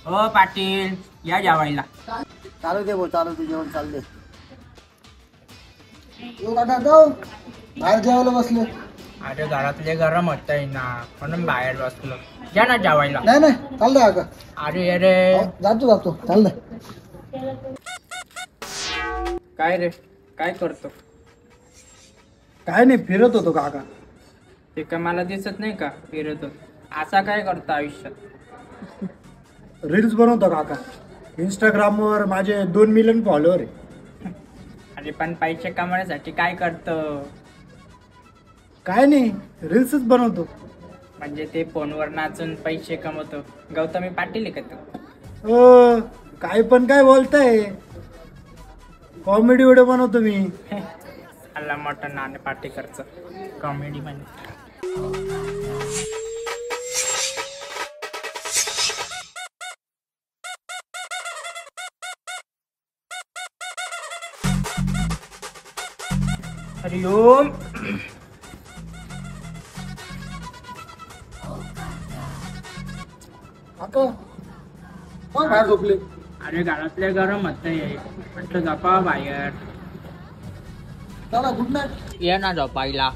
हो पाटील या जेवायला. चालू दे भाऊ, चालू दे, जेवण चालू दे. काका जाऊ बाहेर जेवायला बसले. अरे घरातले गरम होतंय ना म्हणून बाहेर बसलो. या ना जेवायला. नाही नाही चाललंय काका. अरे अरे जातो जातो चाललंय. काय रे काय करतो? काय नाही, फिरत होतो काका. ते का मला दिसत नाही का फिरतो? असा काय करतो आयुष्यात? रील्स बनवतो काका. इंस्टाग्रामवर माझे 2 मिलियन फॉलोअर आहे. अरे पण पैसे कमवण्यासाठी काय करतो? काय नाही, रील्सच बनवतो. म्हणजे ते फोनवर नाचून पैसे कमवतो. गौतमी पाटील आहे का तू? हो, काय पण काय बोलताय. कॉमेडी व्हिडिओ बनवतो मी. अल्ला मोठा नाणे पाटेकरचं कॉमेडी म्हणजे. हरिओम. काका कोण बाहेर झोपले? अरे घरातले गरम होतंय म्हटलं झोपावं बाहेर. चला गुड नाईट. ये ना झोपायला.